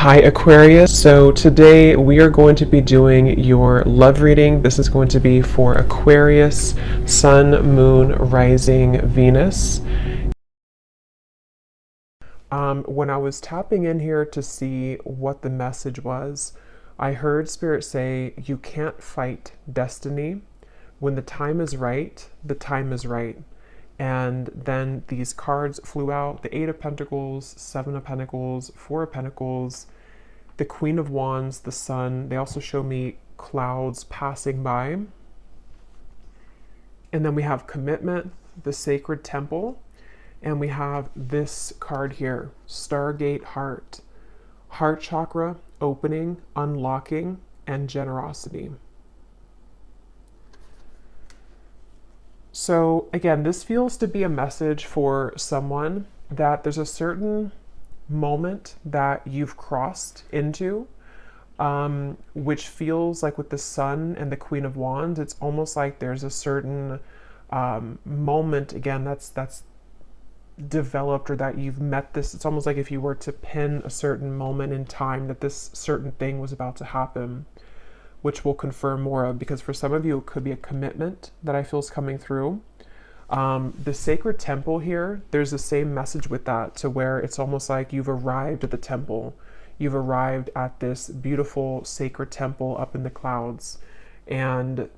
Hi Aquarius, so today we are going to be doing your love reading. This is going to be for Aquarius, Sun, Moon, Rising, Venus. When I was tapping in here to see what the message was, I heard Spirit say, you can't fight destiny. When the time is right, the time is right. And then these cards flew out, the Eight of Pentacles, Seven of Pentacles, Four of Pentacles, the Queen of Wands, the Sun. They also show me clouds passing by. And then we have Commitment, the Sacred Temple. And we have this card here, Stargate Heart. Heart chakra, opening, unlocking, and generosity. So again, this feels to be a message for someone that there's a certain moment that you've crossed into, which feels like with the Sun and the Queen of Wands, it's almost like there's a certain moment, again, that's developed, or that you've met this. It's almost like if you were to pin a certain moment in time that this certain thing was about to happen, which we'll confirm more of, because for some of you it could be a commitment that I feel is coming through. The Sacred Temple here, there's the same message with that, to where it's almost like you've arrived at the temple. You've arrived at this beautiful sacred temple up in the clouds. And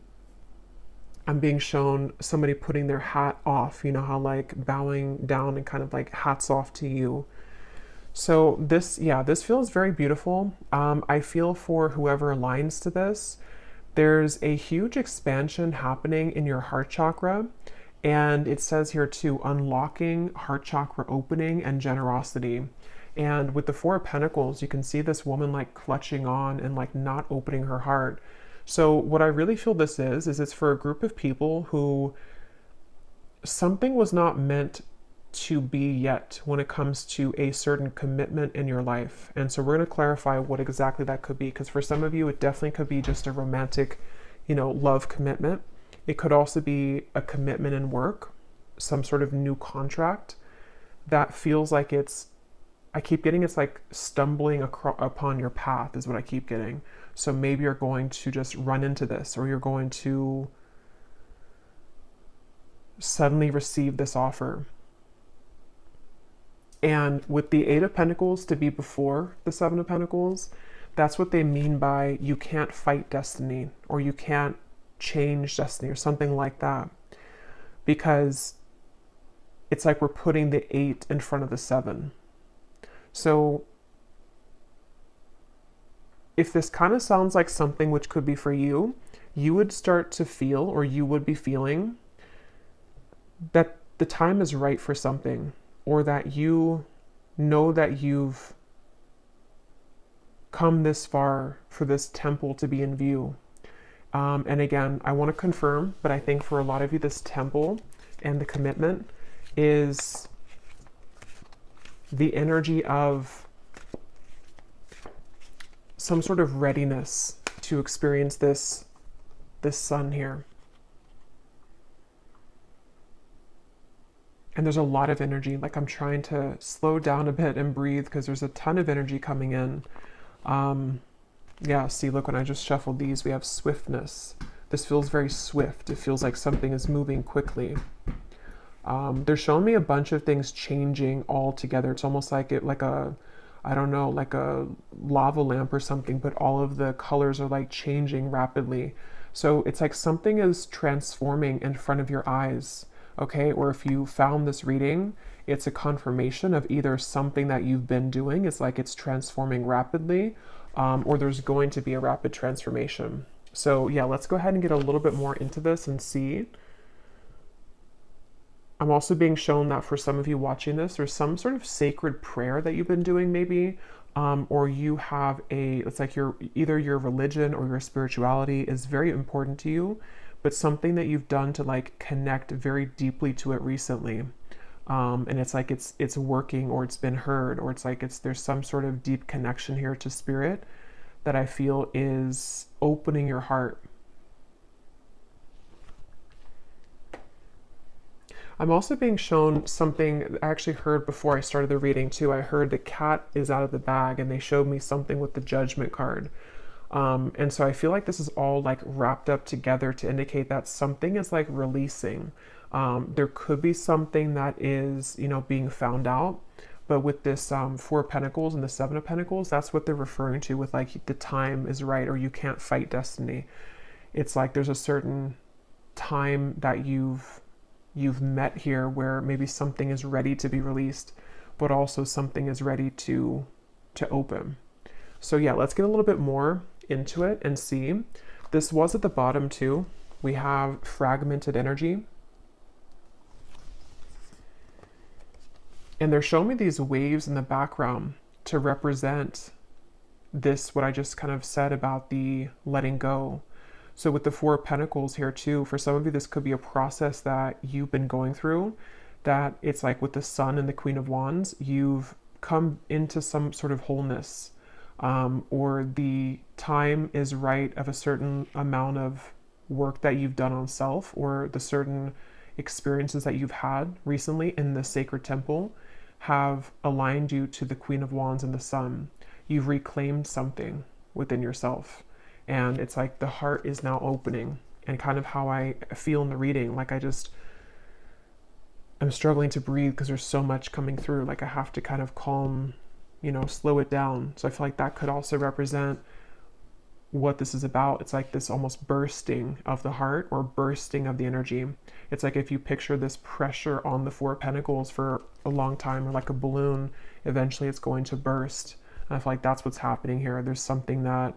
I'm being shown somebody putting their hat off, you know how like bowing down and kind of like hats off to you. So this, yeah, this feels very beautiful. I feel for whoever aligns to this, there's a huge expansion happening in your heart chakra. And it says here too, unlocking, heart chakra opening, and generosity. And with the Four of Pentacles, you can see this woman like clutching on and like not opening her heart. So what I really feel this is it's for a group of people who something was not meant to be yet when it comes to a certain commitment in your life. And so we're going to clarify what exactly that could be, because for some of you, it definitely could be just a romantic, love commitment. It could also be a commitment in work, some sort of new contract that feels like I keep getting it's like stumbling upon your path is what I keep getting. So maybe you're going to just run into this, or you're going to suddenly receive this offer. And with the Eight of Pentacles to be before the Seven of Pentacles, that's what they mean by you can't fight destiny, or you can't change destiny, or something like that. Because it's like we're putting the 8 in front of the 7. So if this kind of sounds like something which could be for you, you would start to feel, or you would be feeling, that the time is right for something, or that you know that you've come this far for this temple to be in view. And again, I want to confirm, but I think for a lot of you, this temple and the commitment is the energy of some sort of readiness to experience this sun here. And there's a lot of energy. Like, I'm trying to slow down a bit and breathe because there's a ton of energy coming in. Yeah, see, look, when I just shuffled these, we have swiftness. This feels very swift. It feels like something is moving quickly. They're showing me a bunch of things changing all together. It's almost like I don't know, like a lava lamp or something, but all of the colors are like changing rapidly. So it's like something is transforming in front of your eyes, okay? Or if you found this reading, it's a confirmation of either something that you've been doing, it's like it's transforming rapidly, or there's going to be a rapid transformation. So yeah, let's go ahead and get a little bit more into this and see. I'm also being shown that for some of you watching this, there's some sort of sacred prayer that you've been doing maybe, or you have it's like either your religion or your spirituality is very important to you, but something that you've done to like connect very deeply to it recently. And it's like it's working, or it's been heard, or it's like there's some sort of deep connection here to spirit that I feel is opening your heart. I'm also being shown something I actually heard before I started the reading too. I heard the cat is out of the bag, and they showed me something with the Judgment card. And so I feel like this is all like wrapped up together to indicate that something is like releasing. There could be something that is, you know, being found out. But with this Four of Pentacles and the Seven of Pentacles, that's what they're referring to with like the time is right, or you can't fight destiny. It's like there's a certain time that you've met here where maybe something is ready to be released, but also something is ready to open. So yeah, let's get a little bit more into it and see. This was at the bottom too. We have fragmented energy. And they're showing me these waves in the background to represent this, what I just kind of said about the letting go. So with the Four of Pentacles here too, for some of you, this could be a process that you've been going through, that it's like with the Sun and the Queen of Wands, you've come into some sort of wholeness, or the time is right of a certain amount of work that you've done on self, or the certain experiences that you've had recently in the sacred temple have aligned you to the Queen of Wands and the Sun. You've reclaimed something within yourself. And it's like the heart is now opening, and kind of how I feel in the reading. Like I'm struggling to breathe because there's so much coming through. Like I have to kind of calm, you know, slow it down. So I feel like that could also represent what this is about. It's like this almost bursting of the heart, or bursting of the energy. It's like if you picture this pressure on the Four of Pentacles for a long time, or like a balloon, eventually it's going to burst. And I feel like that's what's happening here. There's something that,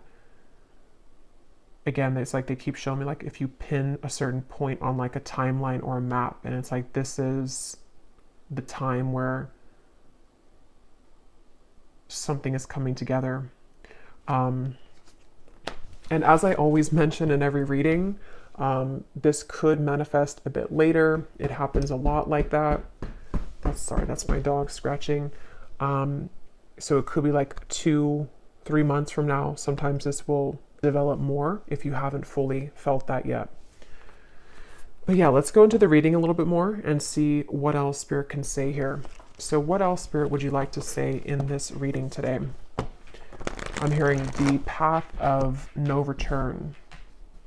again, it's like they keep showing me, like if you pin a certain point on like a timeline or a map, and it's like this is the time where something is coming together. And as I always mention in every reading, this could manifest a bit later. It happens a lot like that. That's my dog scratching. So it could be like 2-3 months from now. Sometimes this will develop more if you haven't fully felt that yet. But yeah, let's go into the reading a little bit more and see what else Spirit can say here. So what else, Spirit, would you like to say in this reading today? I'm hearing the path of no return,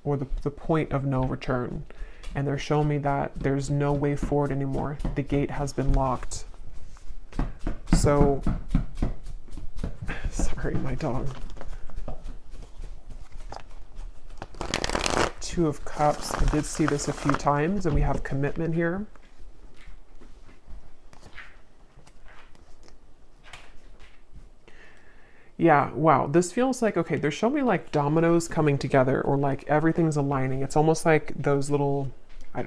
or the point of no return. And they're showing me that there's no way forward anymore. The gate has been locked. So, sorry, my dog. Two of Cups. I did see this a few times, and we have commitment here. Yeah, wow. This feels like, okay, they're showing me like dominoes coming together, or like everything's aligning. It's almost like those little,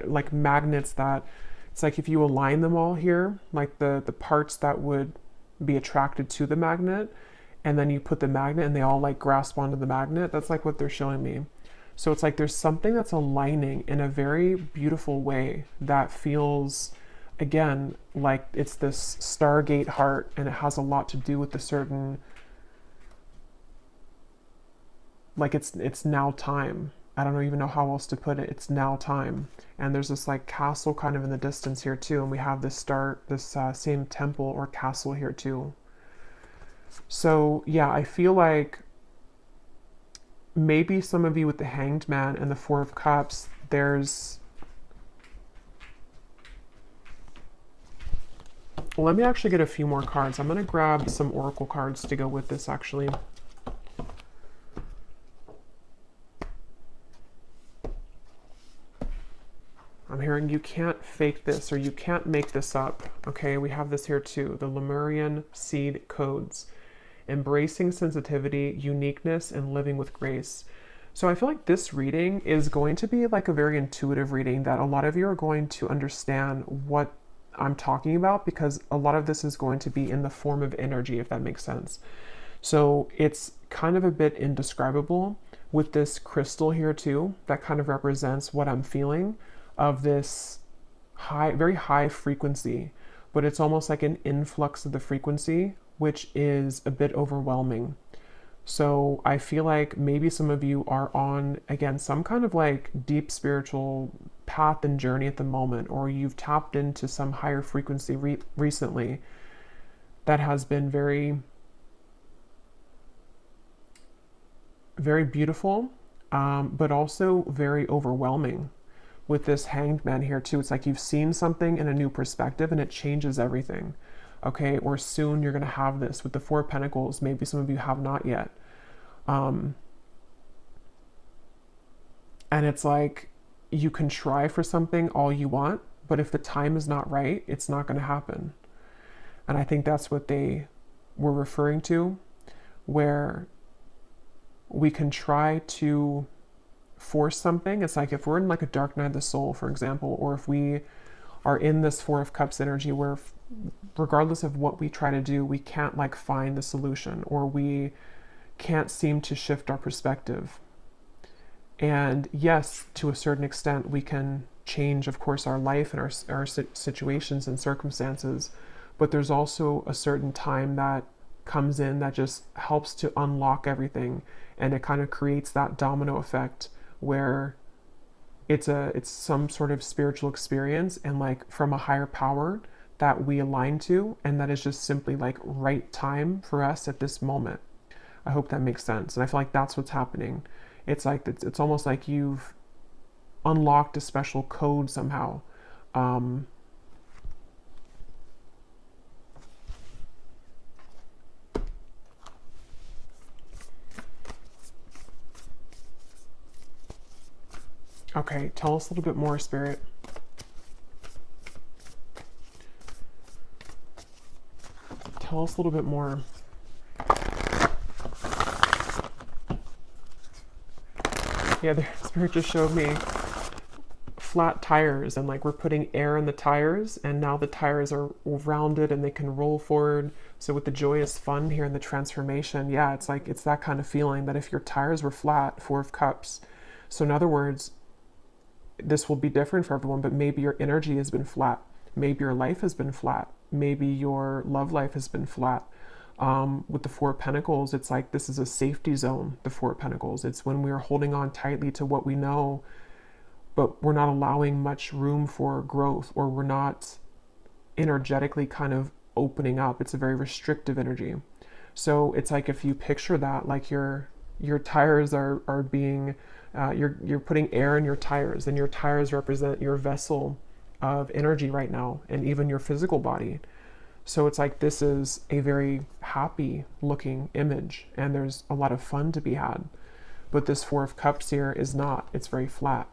like magnets that, it's like if you align them all here, like the parts that would be attracted to the magnet, and then you put the magnet and they all like grasp onto the magnet. That's like what they're showing me. So it's like there's something that's aligning in a very beautiful way that feels, again, like it's this Stargate heart, and it has a lot to do with the certain, like it's now time. I don't even know how else to put it. It's now time. And there's this like castle kind of in the distance here too. And we have this same temple or castle here too. So yeah, I feel like maybe some of you with the Hanged Man and the Four of Cups, there's, well, let me actually get a few more cards. I'm going to grab some oracle cards to go with this actually. I'm hearing you can't fake this, or you can't make this up. Okay, we have this here too. The Lemurian seed codes. Embracing sensitivity, uniqueness, and living with grace. So I feel like this reading is going to be like a very intuitive reading, that a lot of you are going to understand what I'm talking about, because a lot of this is going to be in the form of energy, if that makes sense. So it's kind of a bit indescribable with this crystal here too, that kind of represents what I'm feeling of this high, very high frequency, but it's almost like an influx of the frequency, which is a bit overwhelming. So I feel like maybe some of you are on, again, some kind of like deep spiritual path and journey at the moment, or you've tapped into some higher frequency recently that has been very, very beautiful, but also very overwhelming. With this Hanged Man here too, it's like you've seen something in a new perspective and it changes everything. Okay, or soon you're going to have this with the Four of Pentacles. Maybe some of you have not yet. And it's like you can try for something all you want, but if the time is not right, it's not going to happen. And I think that's what they were referring to, where we can try to force something. It's like if we're in like a dark night of the soul, for example, or if we are in this Four of Cups energy where regardless of what we try to do, we can't like find the solution, or we can't seem to shift our perspective. And yes, to a certain extent, we can change, of course, our life and our situations and circumstances, but there's also a certain time that comes in that just helps to unlock everything, and it kind of creates that domino effect where it's some sort of spiritual experience and like from a higher power that we align to, and that is just simply like right time for us at this moment. I hope that makes sense. And I feel like that's what's happening. It's like it's almost like you've unlocked a special code somehow. Okay, tell us a little bit more, Spirit. Tell us a little bit more. Yeah, the Spirit just showed me flat tires, and like we're putting air in the tires, and now the tires are rounded and they can roll forward. So with the joyous fun here and the transformation, yeah, it's like it's that kind of feeling that if your tires were flat, Four of Cups. So in other words, this will be different for everyone, but maybe your energy has been flat. Maybe your life has been flat. Maybe your love life has been flat. With the Four of Pentacles, it's like this is a safety zone, the Four of Pentacles. It's when we are holding on tightly to what we know, but we're not allowing much room for growth, or we're not energetically kind of opening up. It's a very restrictive energy. So it's like if you picture that, like your tires are being, you're putting air in your tires, and your tires represent your vessel of energy right now, and even your physical body. So it's like this is a very happy looking image, and there's a lot of fun to be had. But this Four of Cups here is not. It's very flat.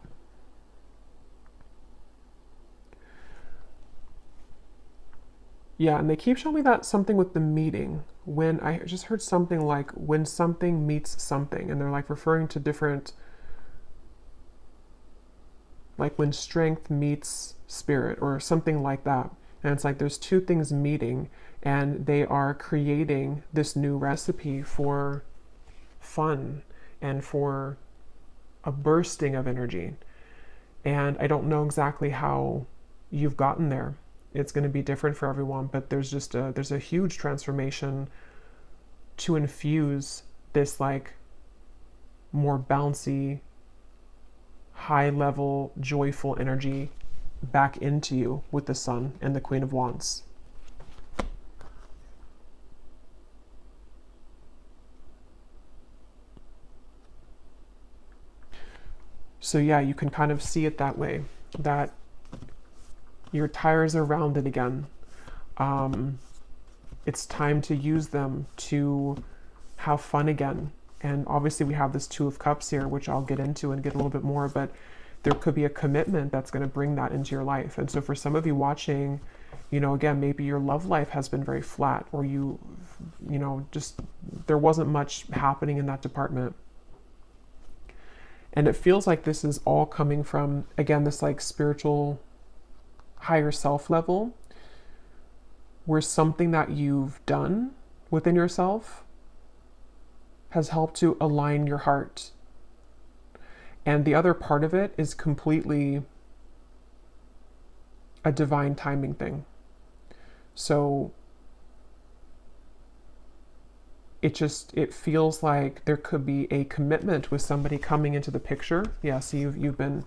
Yeah, and they keep showing me that something with the meeting. When I just heard something like when something meets something, and they're like referring to different, like when strength meets spirit or something like that. And it's like there's two things meeting, and they are creating this new recipe for fun and for a bursting of energy. And I don't know exactly how you've gotten there. It's going to be different for everyone, but there's a huge transformation to infuse this like more bouncy, high level, joyful energy back into you with the Sun and the Queen of Wands. So yeah, you can kind of see it that way, that your tires are rounded again. It's time to use them to have fun again. And obviously we have this Two of Cups here, which I'll get into and get a little bit more, but there could be a commitment that's going to bring that into your life. And so for some of you watching, you know, again, maybe your love life has been very flat, or you know, just there wasn't much happening in that department. And it feels like this is all coming from, again, this like spiritual higher self level, where something that you've done within yourself has helped to align your heart. And the other part of it is completely a divine timing thing. So it feels like there could be a commitment with somebody coming into the picture. Yeah, so you've been,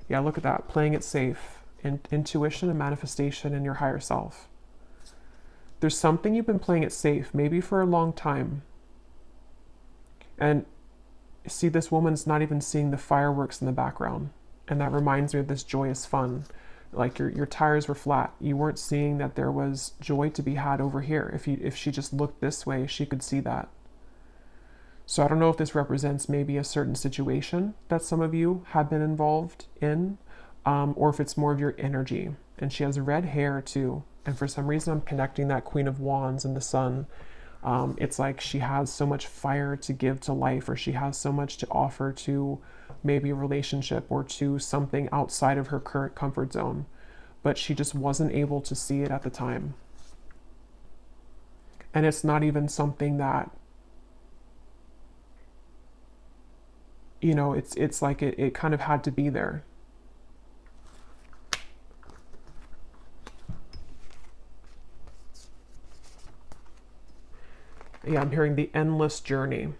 Yeah, look at that. Playing it safe. Intuition and manifestation in your higher self. There's something you've been playing it safe, maybe for a long time. And see, this woman's not even seeing the fireworks in the background. And that reminds me of this joyous fun. Like your tires were flat. You weren't seeing that there was joy to be had over here. If she just looked this way, she could see that. So I don't know if this represents maybe a certain situation that some of you have been involved in, or if it's more of your energy. And she has red hair too. And for some reason, I'm connecting that Queen of Wands and the Sun. It's like she has so much fire to give to life, or she has so much to offer to maybe a relationship or to something outside of her current comfort zone. But she just wasn't able to see it at the time. And it's not even something that, you know, it's like it kind of had to be there. Yeah, I'm hearing the endless journey.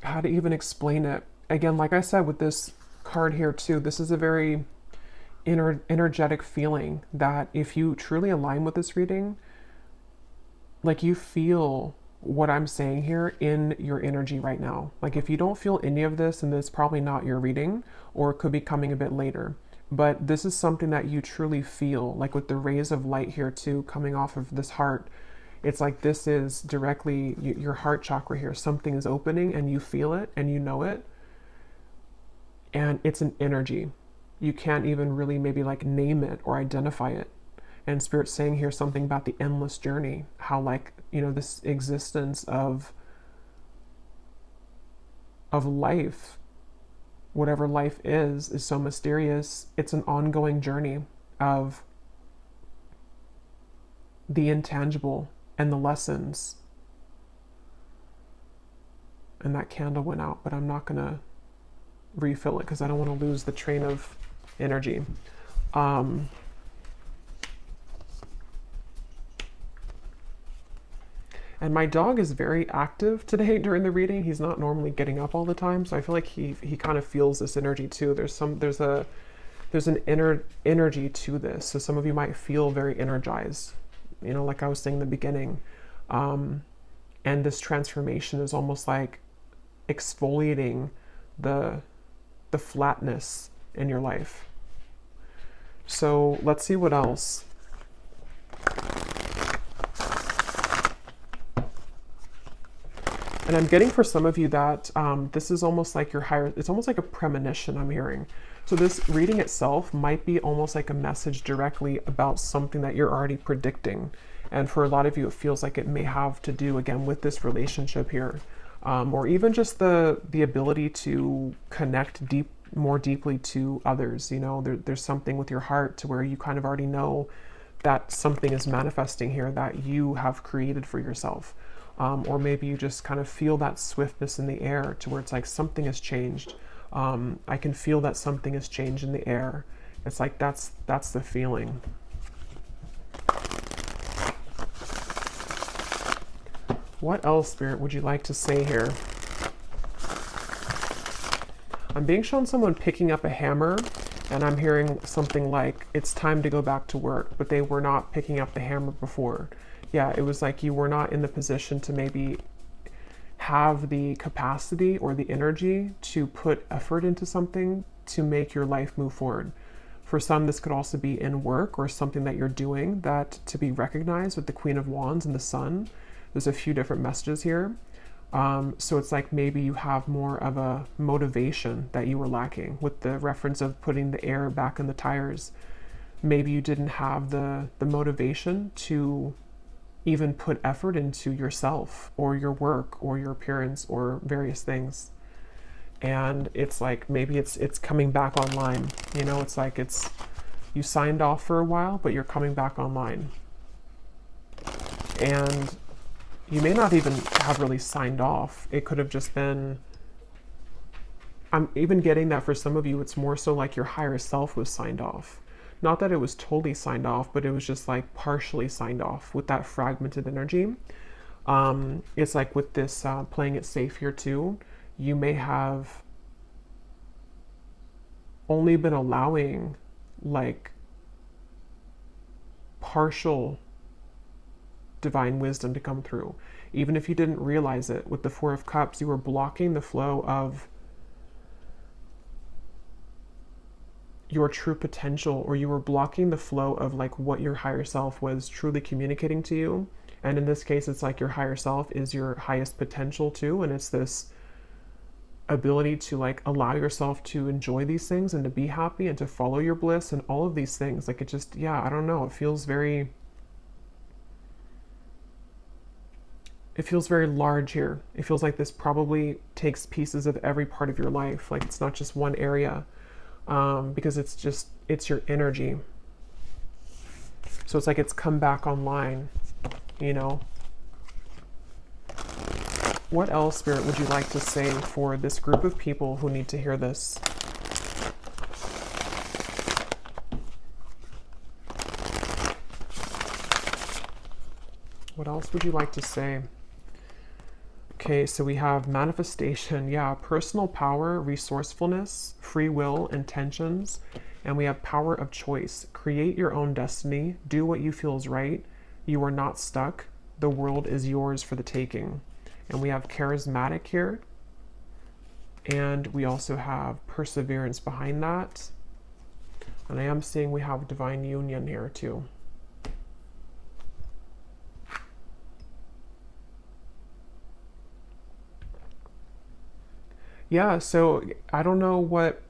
How to even explain it? Again, like I said with this card here too, this is a very energetic feeling that if you truly align with this reading, like you feel what I'm saying here in your energy right now. Like if you don't feel any of this, and it's probably not your reading, or it could be coming a bit later. But this is something that you truly feel, like with the rays of light here too, coming off of this heart. It's like this is directly your heart chakra here. Something is opening and you feel it and you know it. And it's an energy. You can't even really maybe like name it or identify it. And Spirit's saying here something about the endless journey. How like, you know, this existence of life, whatever life is so mysterious. It's an ongoing journey of the intangible and the lessons. And that candle went out, but I'm not going to refill it because I don't want to lose the train of energy. And my dog is very active today during the reading. He's not normally getting up all the time, so I feel like he kind of feels this energy too. There's an inner energy to this. So some of you might feel very energized, you know, like I was saying in the beginning. And this transformation is almost like exfoliating the flatness in your life. So let's see what else. And I'm getting for some of you that this is almost like your higher, it's almost like a premonition I'm hearing. So this reading itself might be almost like a message directly about something that you're already predicting. And for a lot of you, it feels like it may have to do, again, with this relationship here. Or even just the ability to connect more deeply to others. You know, there's something with your heart to where you kind of already know that something is manifesting here that you have created for yourself. Or maybe you just kind of feel that swiftness in the air to where it's like something has changed. I can feel that something has changed in the air. It's like that's the feeling. What else, Spirit, would you like to say here? I'm being shown someone picking up a hammer, and I'm hearing something like, it's time to go back to work, but they were not picking up the hammer before. Yeah, it was like you were not in the position to maybe have the capacity or the energy to put effort into something to make your life move forward. For some, this could also be in work or something that you're doing that to be recognized with the Queen of Wands and the Sun. There's a few different messages here. So it's like maybe you have more of a motivation that you were lacking with the reference of putting the air back in the tires. Maybe you didn't have the motivation to even put effort into yourself or your work or your appearance or various things. And it's like maybe it's coming back online. You know, it's like you signed off for a while, but you're coming back online. And you may not even have really signed off. It could have just been, I'm even getting that for some of you, it's more so like your higher self was signed off. Not that it was totally signed off, but it was just like partially signed off with that fragmented energy. It's like with this playing it safe here too, you may have only been allowing like partial divine wisdom to come through. Even if you didn't realize it, with the Four of Cups, you were blocking the flow of your true potential, or you were blocking the flow of like what your higher self was truly communicating to you. And in this case, it's like your higher self is your highest potential too, and it's this ability to like allow yourself to enjoy these things and to be happy and to follow your bliss and all of these things. Like it just, yeah, I don't know, it feels very large here. It feels like this probably takes pieces of every part of your life. Like it's not just one area, because it's your energy. So it's like it's come back online, you know. What else, Spirit, would you like to say for this group of people who need to hear this? What else would you like to say? Okay, so we have manifestation, yeah, personal power, resourcefulness, free will, intentions, and we have power of choice. Create your own destiny, do what you feel is right. You are not stuck. The world is yours for the taking. And we have charismatic here, and we also have perseverance behind that. And I am seeing we have divine union here too. Yeah, so I don't know what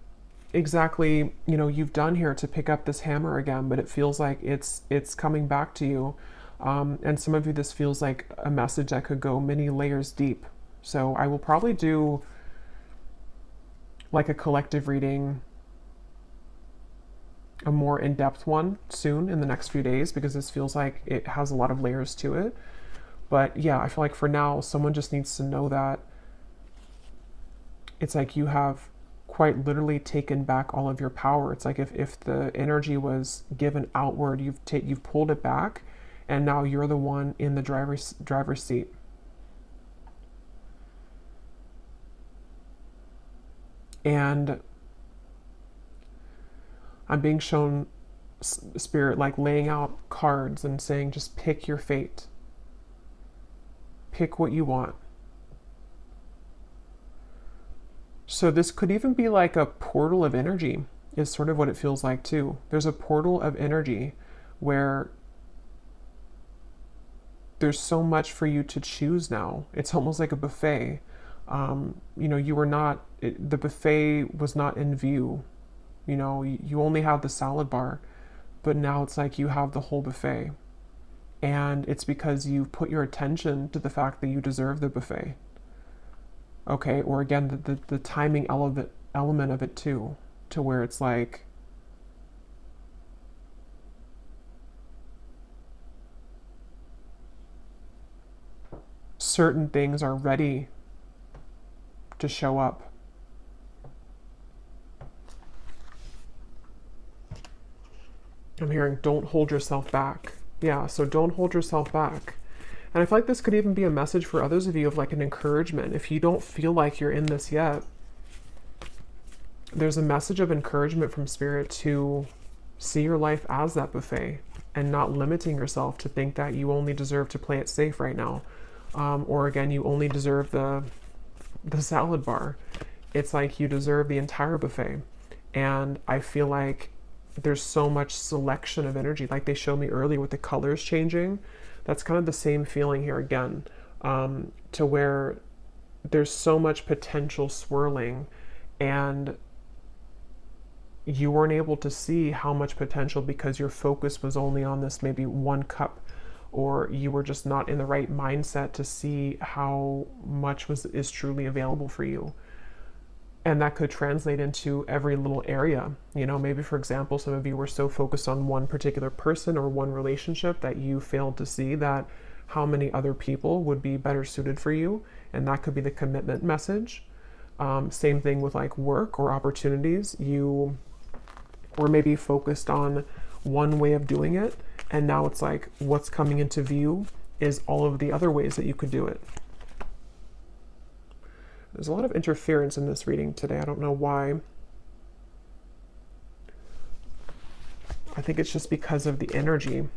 exactly, you know, you've done here to pick up this hammer again, but it feels like it's coming back to you. And some of you, this feels like a message that could go many layers deep. So I will probably do like a collective reading, a more in-depth one soon in the next few days, because this feels like it has a lot of layers to it. But yeah, I feel like for now, someone just needs to know that it's like you have quite literally taken back all of your power. It's like if the energy was given outward, you've pulled it back, and now you're the one in the driver's seat. And I'm being shown, Spirit, like laying out cards and saying, just pick your fate. Pick what you want. So this could even be like a portal of energy, is sort of what it feels like too. There's a portal of energy where there's so much for you to choose now. It's almost like a buffet. You know, you were not, the buffet was not in view. You know, you only have the salad bar, but now it's like you have the whole buffet. And it's because you've put your attention to the fact that you deserve the buffet. Okay, or again, the timing element of it too, to where it's like, certain things are ready to show up. I'm hearing, don't hold yourself back. Yeah, so don't hold yourself back. And I feel like this could even be a message for others of you of like an encouragement. If you don't feel like you're in this yet, there's a message of encouragement from Spirit to see your life as that buffet and not limiting yourself to think that you only deserve to play it safe right now. Or again, you only deserve the salad bar. It's like you deserve the entire buffet. And I feel like there's so much selection of energy. Like they showed me earlier with the colors changing. That's kind of the same feeling here again, to where there's so much potential swirling, and you weren't able to see how much potential because your focus was only on this maybe one cup, or you were just not in the right mindset to see how much is truly available for you. And that could translate into every little area. You know, maybe for example, some of you were so focused on one particular person or one relationship that you failed to see that how many other people would be better suited for you. And that could be the commitment message. Same thing with like work or opportunities. You were maybe focused on one way of doing it, and now it's like what's coming into view is all of the other ways that you could do it. There's a lot of interference in this reading today. I don't know why. I think it's just because of the energy.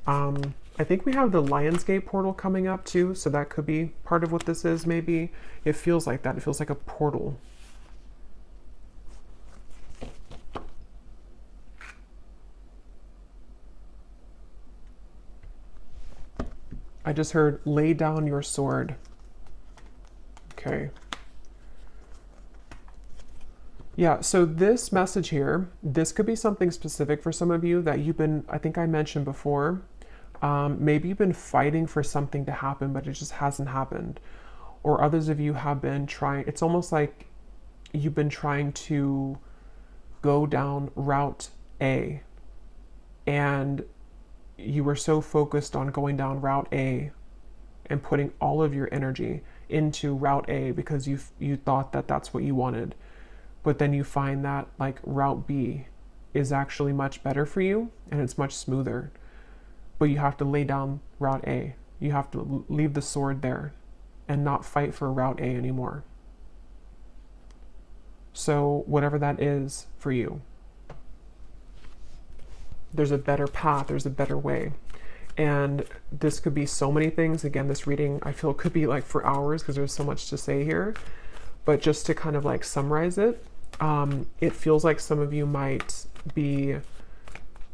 I think we have the Lionsgate portal coming up too, so that could be part of what this is, maybe. It feels like that. It feels like a portal. I just heard, lay down your sword. Okay. Yeah, so this message here, this could be something specific for some of you that you've been, I think I mentioned before, maybe you've been fighting for something to happen, but it just hasn't happened. Or others of you have been trying, it's almost like you've been trying to go down route A, and you were so focused on going down route A and putting all of your energy into route A because you thought that that's what you wanted. But then you find that like route B is actually much better for you and it's much smoother. But you have to lay down route A. You have to leave the sword there and not fight for route A anymore. So whatever that is for you, there's a better path, there's a better way. And this could be so many things. Again, this reading I feel could be like for hours because there's so much to say here. But just to kind of like summarize it, it feels like some of you might be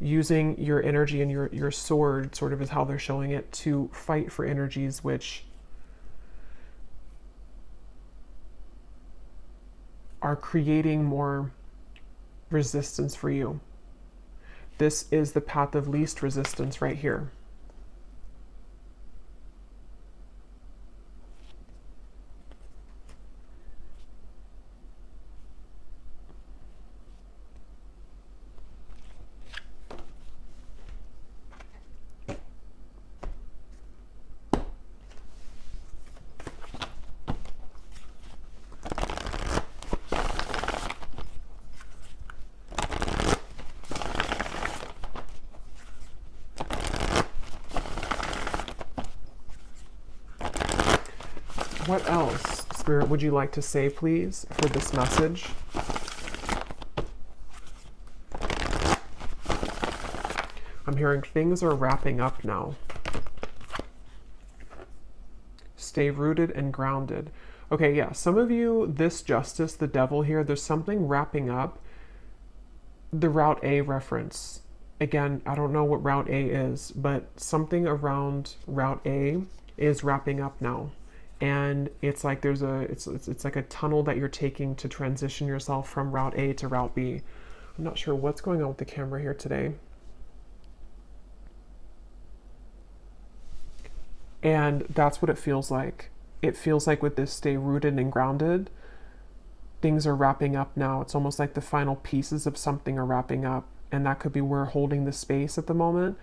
using your energy and your sword, sort of is how they're showing it, to fight for energies which are creating more resistance for you. This is the path of least resistance right here. What else, Spirit, would you like to say, please, for this message? I'm hearing things are wrapping up now. Stay rooted and grounded. Okay, yeah, some of you, this justice, the devil here, there's something wrapping up. The Route A reference. Again, I don't know what Route A is, but something around Route A is wrapping up now. And it's like there's it's like a tunnel that you're taking to transition yourself from Route A to Route B. I'm not sure what's going on with the camera here today. And that's what it feels like. It feels like with this stay rooted and grounded, things are wrapping up now. It's almost like the final pieces of something are wrapping up. And that could be we're holding the space at the moment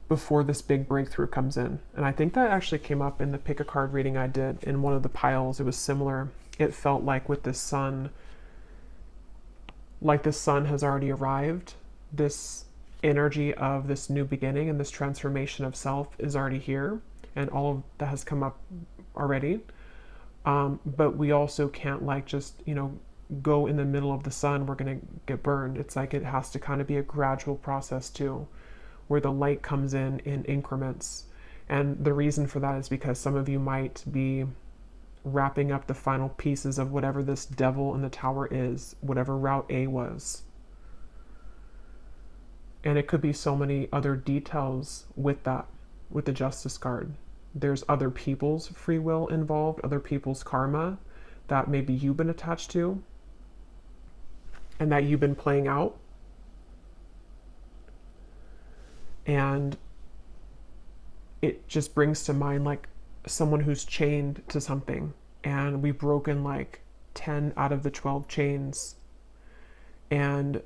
before this big breakthrough comes in. And I think that actually came up in the pick a card reading I did in one of the piles. It was similar. It felt like with the sun, like the sun has already arrived. This energy of this new beginning and this transformation of self is already here. And all of that has come up already. But we also can't like just, go in the middle of the sun. We're going to get burned. It's like it has to kind of be a gradual process too, where the light comes in increments. And the reason for that is because some of you might be wrapping up the final pieces of whatever this devil in the tower is, whatever Route A was. And it could be so many other details with that, with the Justice card. There's other people's free will involved, other people's karma that maybe you've been attached to and that you've been playing out. And it just brings to mind like someone who's chained to something, and we've broken like 10 out of the 12 chains, and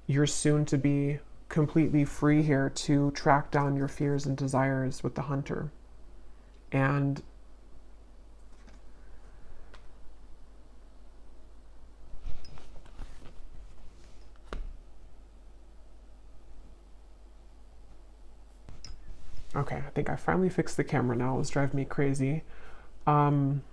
you're soon to be completely free here to track down your fears and desires with the hunter. And Okay, I think I finally fixed the camera now. It was driving me crazy. Um,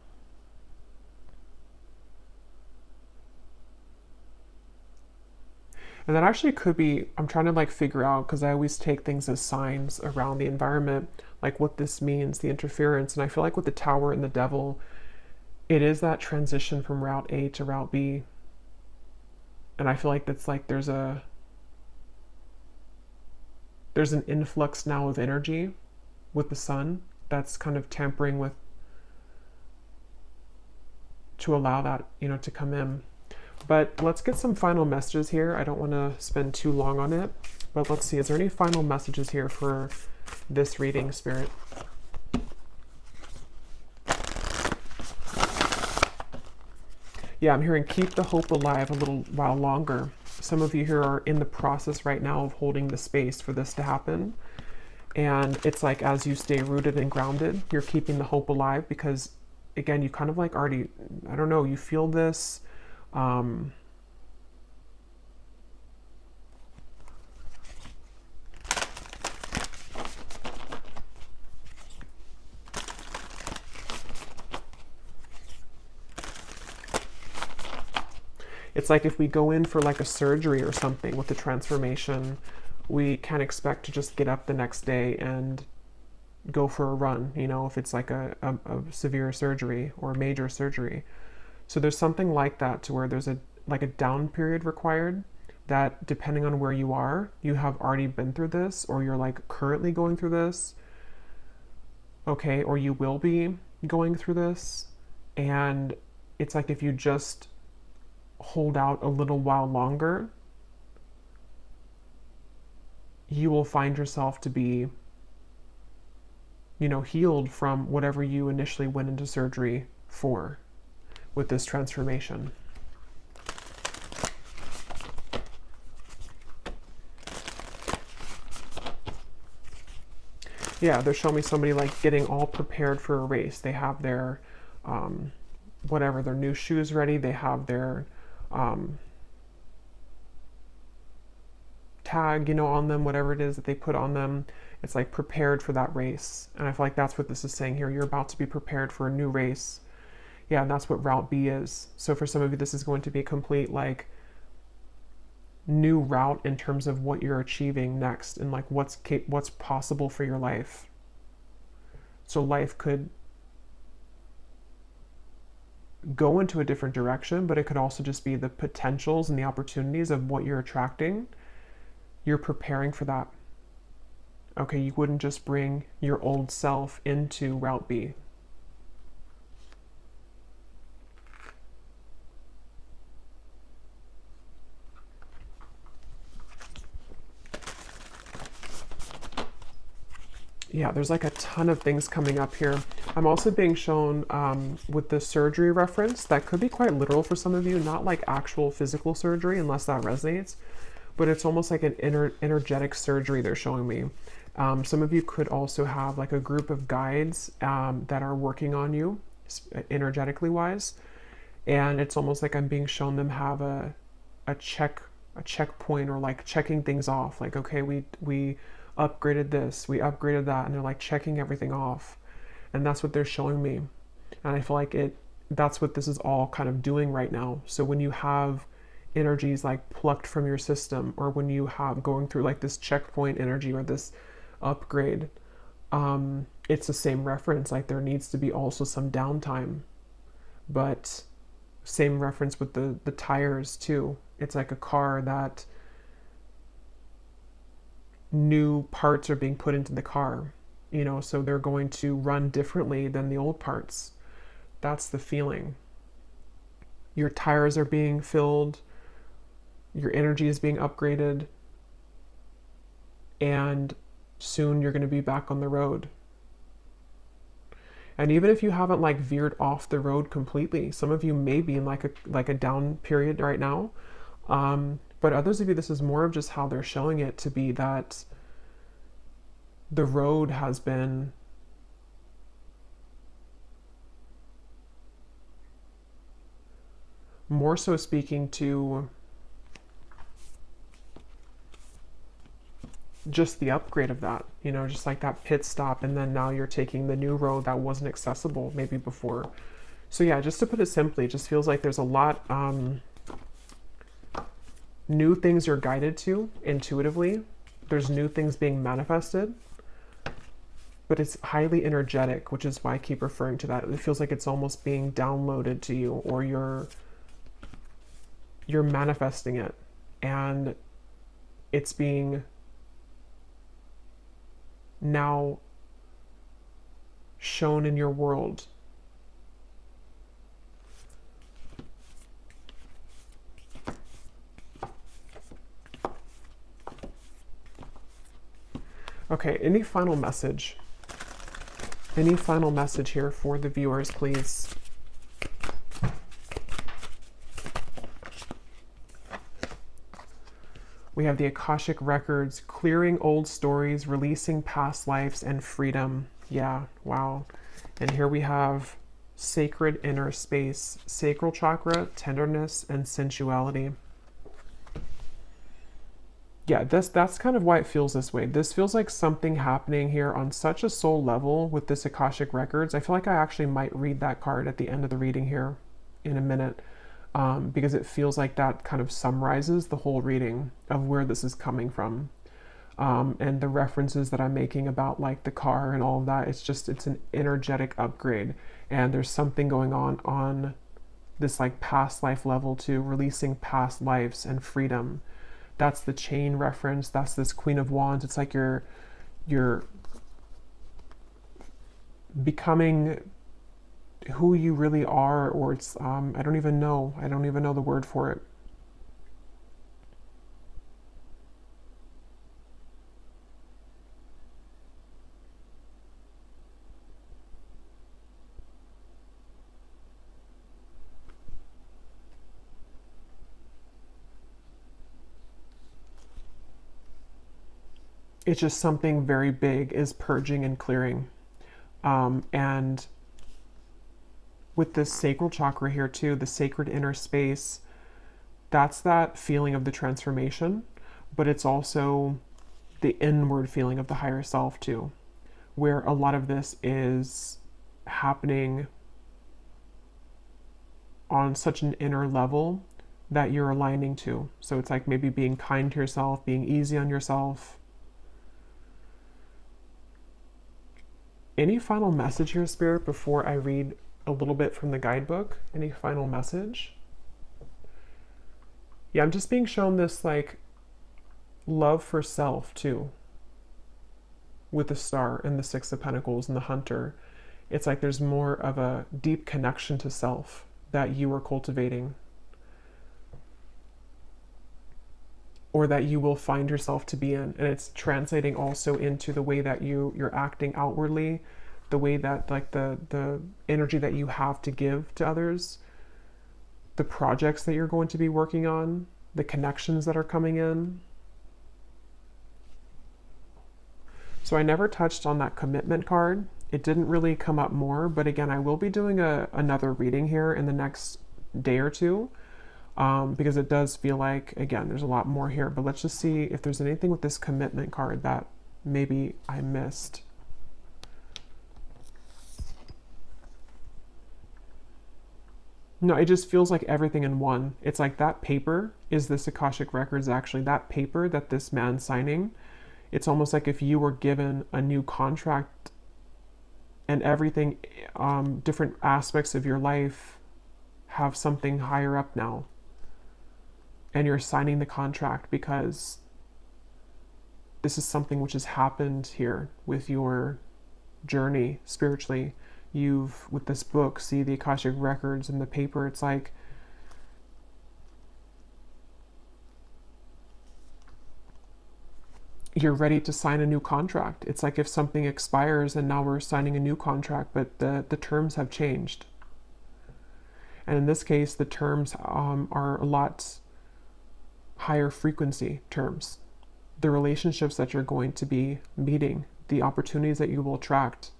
and that actually could be, I'm trying to like figure out, because I always take things as signs around the environment, like what this means, the interference. And I feel like with the Tower and the Devil, it is that transition from Route A to Route B. And I feel like that's like there's an influx now of energy with the sun that's kind of tampering with, to allow that, you know, to come in. But let's get some final messages here. I don't want to spend too long on it, but let's see. Is there any final messages here for this reading, Spirit? Yeah, I'm hearing keep the hope alive a little while longer. Some of you here are in the process right now of holding the space for this to happen. And it's like as you stay rooted and grounded, you're keeping the hope alive because, again, you kind of like already, I don't know, you feel this. It's like if we go in for like a surgery or something with the transformation, we can't expect to just get up the next day and go for a run, you know, if it's like a severe surgery or a major surgery. So there's something like that to where there's a like a down period required that depending on where you are, you have already been through this or you're like currently going through this, okay, or you will be going through this. And it's like if you just hold out a little while longer, you will find yourself to be, you know, healed from whatever you initially went into surgery for with this transformation. Yeah, they're showing me somebody like getting all prepared for a race. They have their whatever, their new shoes ready. They have their tag, you know, on them, whatever it is that they put on them. It's like prepared for that race. And I feel like that's what this is saying here. You're about to be prepared for a new race. Yeah, and that's what Route B is. So for some of you, this is going to be a complete like new route in terms of what you're achieving next and like what's possible for your life. So life could go into a different direction, but it could also just be the potentials and the opportunities of what you're attracting. You're preparing for that. Okay, you wouldn't just bring your old self into Route B. Yeah, there's like a ton of things coming up here. I'm also being shown with the surgery reference that could be quite literal for some of you, not like actual physical surgery unless that resonates, but it's almost like an energetic surgery they're showing me. Some of you could also have like a group of guides that are working on you energetically wise, and it's almost like I'm being shown them have a checkpoint or like checking things off. Like, okay, we upgraded this, we upgraded that, and they're like checking everything off, and that's what they're showing me. And I feel like that's what this is all kind of doing right now. So when you have energies like plucked from your system, or when you have going through like this checkpoint energy or this upgrade, it's the same reference. Like there needs to be also some downtime, but same reference with the tires too. It's like a car that new parts are being put into the car, you know, so they're going to run differently than the old parts. That's the feeling. Your tires are being filled, your energy is being upgraded, and soon you're going to be back on the road. And even if you haven't like veered off the road completely, some of you may be in like a down period right now. But others of you, this is more of just how they're showing it to be, that the road has been more so speaking to just the upgrade of that, you know, just like that pit stop, and then now you're taking the new road that wasn't accessible maybe before. So yeah, just to put it simply, it just feels like there's a lot new things you're guided to intuitively. There's new things being manifested, but it's highly energetic, which is why I keep referring to that. It feels like it's almost being downloaded to you, or you're manifesting it, and it's being now shown in your world. Okay, any final message? Any final message here for the viewers, please? We have the Akashic Records, clearing old stories, releasing past lives, and freedom. Yeah, wow. And here we have sacred inner space, sacral chakra, tenderness, and sensuality. Yeah, that's kind of why it feels this way. This feels like something happening here on such a soul level with this Akashic Records. I feel like I actually might read that card at the end of the reading here in a minute, because it feels like that kind of summarizes the whole reading of where this is coming from. And the references that I'm making about like the car and all of that, it's an energetic upgrade. And there's something going on this like past life level too, releasing past lives and freedom. That's the chain reference. That's this Queen of Wands. It's like you're becoming who you really are, or it's I don't even know the word for it. It's just something very big is purging and clearing. And with this sacral chakra here too, the sacred inner space, that's that feeling of the transformation, but it's also the inward feeling of the higher self too, where a lot of this is happening on such an inner level that you're aligning to. So it's like maybe being kind to yourself, being easy on yourself. Any final message here, Spirit, before I read a little bit from the guidebook? Any final message? Yeah, I'm just being shown this like love for self too, with the Star and the Six of Pentacles and the Hunter. It's like there's more of a deep connection to self that you are cultivating, or that you will find yourself to be in. And it's translating also into the way that you're acting outwardly, the way that like the energy that you have to give to others, the projects that you're going to be working on, the connections that are coming in. So I never touched on that commitment card. It didn't really come up more, but again, I will be doing another reading here in the next day or two. Because it does feel like, again, there's a lot more here, but let's just see if there's anything with this commitment card that maybe I missed. No, it just feels like everything in one. It's like that paper is this Akashic Records, actually. That paper that this man's signing, it's almost like if you were given a new contract and everything, different aspects of your life have something higher up now. And you're signing the contract because this is something which has happened here with your journey spiritually. You've, with this book, see the Akashic Records and the paper, it's like you're ready to sign a new contract. It's like if something expires and now we're signing a new contract, but the terms have changed. And in this case, the terms are a lot higher frequency terms. The relationships that you're going to be meeting, the opportunities that you will attract,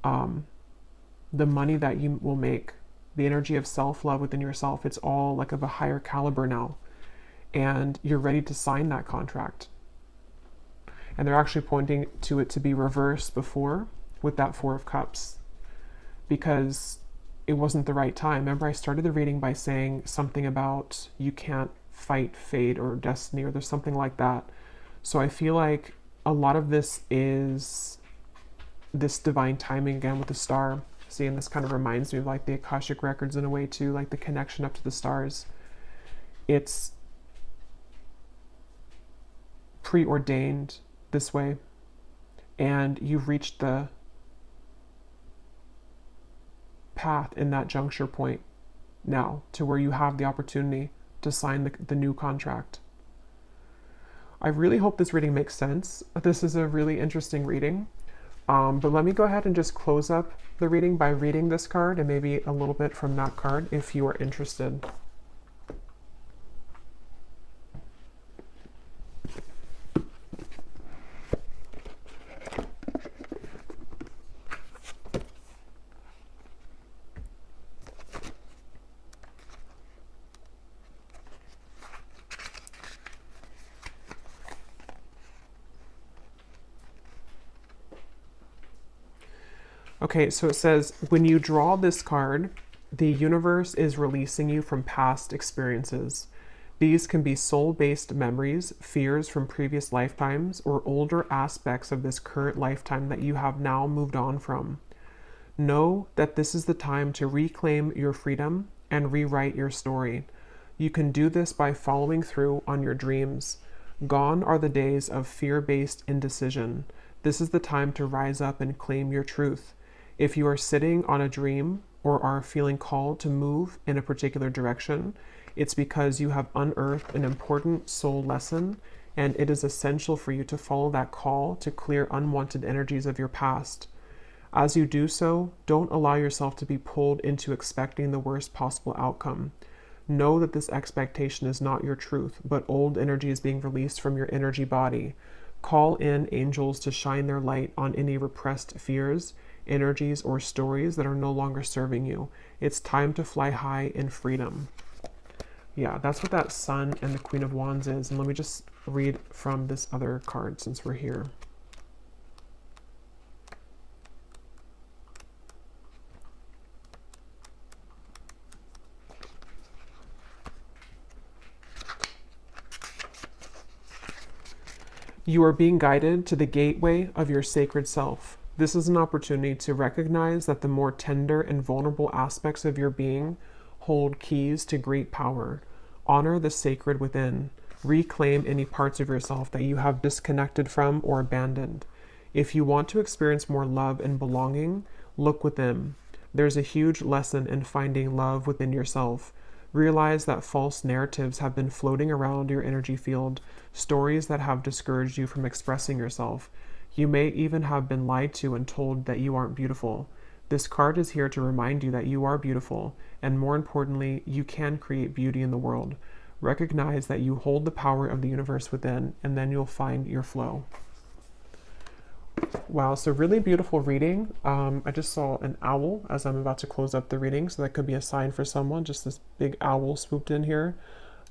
the money that you will make, the energy of self-love within yourself, it's all like of a higher caliber now. And you're ready to sign that contract. And they're actually pointing to it to be reversed before with that Four of Cups, because it wasn't the right time. Remember, I started the reading by saying something about you can't fight fate or destiny, or there's something like that. So I feel like a lot of this is this divine timing again with the star. See, and this kind of reminds me of like the Akashic records in a way too, like the connection up to the stars. It's preordained this way, and you've reached the path in that juncture point now to where you have the opportunity to sign the new contract. I really hope this reading makes sense. This is a really interesting reading. But let me go ahead and just close up the reading by reading this card and maybe a little bit from that card if you are interested. Okay, so it says, when you draw this card, the universe is releasing you from past experiences. These can be soul-based memories, fears from previous lifetimes, or older aspects of this current lifetime that you have now moved on from. Know that this is the time to reclaim your freedom and rewrite your story. You can do this by following through on your dreams. Gone are the days of fear-based indecision. This is the time to rise up and claim your truth. If you are sitting on a dream or are feeling called to move in a particular direction, it's because you have unearthed an important soul lesson, and it is essential for you to follow that call to clear unwanted energies of your past. As you do so, don't allow yourself to be pulled into expecting the worst possible outcome. Know that this expectation is not your truth, but old energy is being released from your energy body. Call in angels to shine their light on any repressed fears, energies, or stories that are no longer serving you. It's time to fly high in freedom. Yeah, that's what that Sun and the Queen of Wands is. And let me just read from this other card since we're here. You are being guided to the gateway of your sacred self. This is an opportunity to recognize that the more tender and vulnerable aspects of your being hold keys to great power. Honor the sacred within. Reclaim any parts of yourself that you have disconnected from or abandoned. If you want to experience more love and belonging, look within. There's a huge lesson in finding love within yourself. Realize that false narratives have been floating around your energy field, stories that have discouraged you from expressing yourself. You may even have been lied to and told that you aren't beautiful. This card is here to remind you that you are beautiful, and more importantly, you can create beauty in the world. Recognize that you hold the power of the universe within, and then you'll find your flow. Wow, so really beautiful reading. I just saw an owl as I'm about to close up the reading, so that could be a sign for someone, just this big owl swooped in here.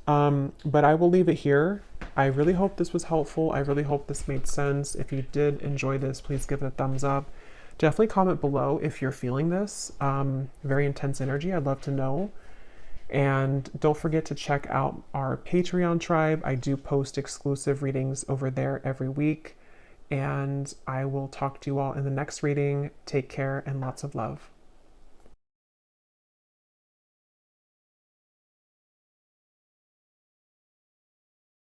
But I will leave it here. I really hope this was helpful. I really hope this made sense. If you did enjoy this, please give it a thumbs up. Definitely comment below if you're feeling this. Very intense energy. I'd love to know. And don't forget to check out our Patreon tribe. I do post exclusive readings over there every week. And I will talk to you all in the next reading. Take care and lots of love.